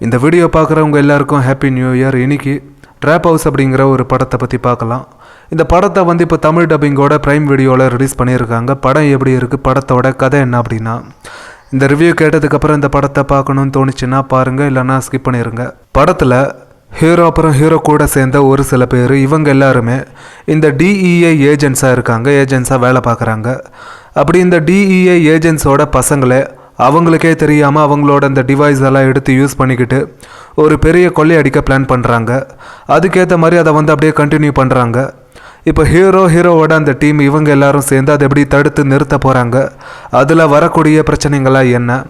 இந்த வீடியோ பார்க்குறவங்க எல்லாருக்கும் ஹாப்பி நியூ இயர். இன்னைக்கு ட்ராப் ஹவுஸ் அப்படிங்கிற ஒரு படத்தை பற்றி பார்க்கலாம். இந்த படத்தை வந்து இப்போ தமிழ் டப்பிங்கோட ப்ரைம் வீடியோவில் ரிலீஸ் பண்ணியிருக்காங்க. படம் எப்படி இருக்குது, படத்தோட கதை என்ன அப்படின்னா, இந்த ரிவ்யூ கேட்டதுக்கப்புறம் இந்த படத்தை பார்க்கணுன்னு தோணுச்சுன்னா பாருங்கள், இல்லைன்னா ஸ்கிப் பண்ணிடுங்க. படத்தில் ஹீரோ அப்புறம் ஹீரோ கூட சேர்ந்த ஒரு சில பேர், இவங்க எல்லாருமே இந்த டிஇஏ ஏஜென்ட்ஸாக இருக்காங்க, ஏஜென்ட்ஸாக வேலை பார்க்குறாங்க. அப்படி இந்த டிஇஏ ஏஜென்ட்ஸோட பசங்களே அவங்களுக்கே தெரியாமல் அவங்களோட இந்த டிவைஸ் எல்லாம் எடுத்து யூஸ் பண்ணிக்கிட்டு ஒரு பெரிய கொள்ளை அடிக்க பிளான் பண்ணுறாங்க. அதுக்கேற்ற மாதிரி அதை வந்து அப்படியே கண்டினியூ பண்ணுறாங்க. இப்போ ஹீரோவோட அந்த டீம் இவங்க எல்லாரும் சேர்ந்து அதை எப்படி தடுத்து நிறுத்த போகிறாங்க, அதில் வரக்கூடிய பிரச்சனைகள்லாம் என்ன,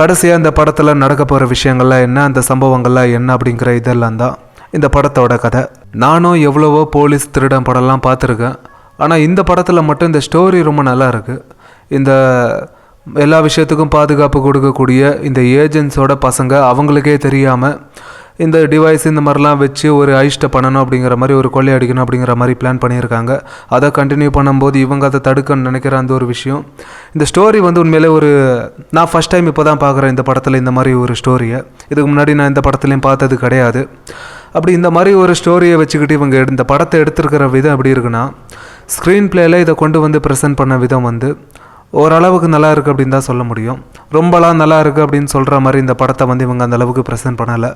கடைசியாக இந்த படத்தில் நடக்க போகிற விஷயங்கள்லாம் என்ன, அந்த சம்பவங்கள்லாம் என்ன அப்படிங்கிற இதெல்லாம் தான் இந்த படத்தோட கதை. நானும் எவ்வளவோ போலீஸ் திருடன் படம்லாம் பார்த்துருக்கேன். ஆனால் இந்த படத்தில் மட்டும் இந்த ஸ்டோரி ரொம்ப நல்லா இருக்குது. இந்த எல்லா விஷயத்துக்கும் பாதுகாப்பு கொடுக்கக்கூடிய இந்த ஏஜென்ட்ஸோட பசங்க அவங்களுக்கே தெரியாமல் இந்த டிவைஸ் இந்த மாதிரிலாம் வச்சு ஒரு ஐஸ்ட்டை பண்ணணும் அப்படிங்கிற மாதிரி, ஒரு கொள்ளை அடிக்கணும் அப்படிங்கிற மாதிரி பிளான் பண்ணியிருக்காங்க. அதை கண்டினியூ பண்ணும்போது இவங்க அதை தடுக்கணும்னு நினைக்கிற அந்த ஒரு விஷயம். இந்த ஸ்டோரி வந்து உண்மையிலே நான் ஃபஸ்ட் டைம் இப்போ தான் பார்க்குறேன் இந்த படத்தில் இந்த மாதிரி ஒரு ஸ்டோரியை. இதுக்கு முன்னாடி நான் இந்த படத்துலையும் பார்த்தது கிடையாது. அப்படி இந்த மாதிரி ஒரு ஸ்டோரியை வச்சுக்கிட்டு இவங்க இந்த படத்தை எடுத்துருக்கிற விதம் எப்படி இருக்குன்னா, ஸ்க்ரீன் பிளேயில் இதை கொண்டு வந்து ப்ரெசென்ட் பண்ண விதம் வந்து ஓரளவுக்கு நல்லா இருக்குது அப்படின்னு தான் சொல்ல முடியும். ரொம்பலாம் நல்லா இருக்குது அப்படின்னு சொல்கிற மாதிரி இந்த படத்தை வந்து இவங்க அந்த அளவுக்கு ப்ரெசென்ட் பண்ணலை.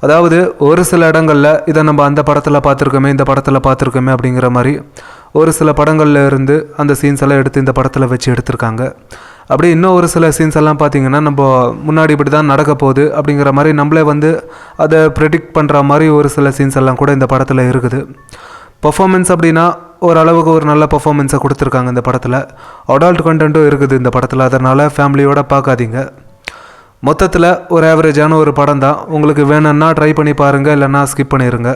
அதாவது ஒரு சில இடங்களில் இதை நம்ம அந்த படத்தில் பார்த்துருக்கோமே, இந்த படத்தில் பார்த்துருக்கோமே அப்படிங்கிற மாதிரி ஒரு சில படங்களில் இருந்து அந்த சீன்ஸ் எல்லாம் எடுத்து இந்த படத்தில் வச்சு எடுத்திருக்காங்க. அப்படி இன்னும் ஒரு சில சீன்ஸ் எல்லாம் பார்த்திங்கன்னா, நம்ம முன்னாடி இப்படி தான் நடக்க போகுது அப்படிங்கிற மாதிரி நம்மளே வந்து அதை ப்ரெடிக்ட் பண்ணுற மாதிரி ஒரு சில சீன்ஸ் எல்லாம் கூட இந்த படத்தில் இருக்குது. பர்ஃபார்மன்ஸ் அப்படின்னா ஓரளவுக்கு ஒரு நல்ல பர்ஃபார்மன்ஸை கொடுத்துருக்காங்க இந்த படத்தில். அடல்ட் கண்டென்ட்டும் இருக்குது இந்த படத்தில், அதனால் ஃபேமிலியோடு பார்க்காதீங்க. மொத்தத்தில் ஒரு ஆவரேஜான ஒரு படம் தான். உங்களுக்கு வேணும்னா ட்ரை பண்ணி பாருங்கள், இல்லைன்னா ஸ்கிப் பண்ணிடுங்க.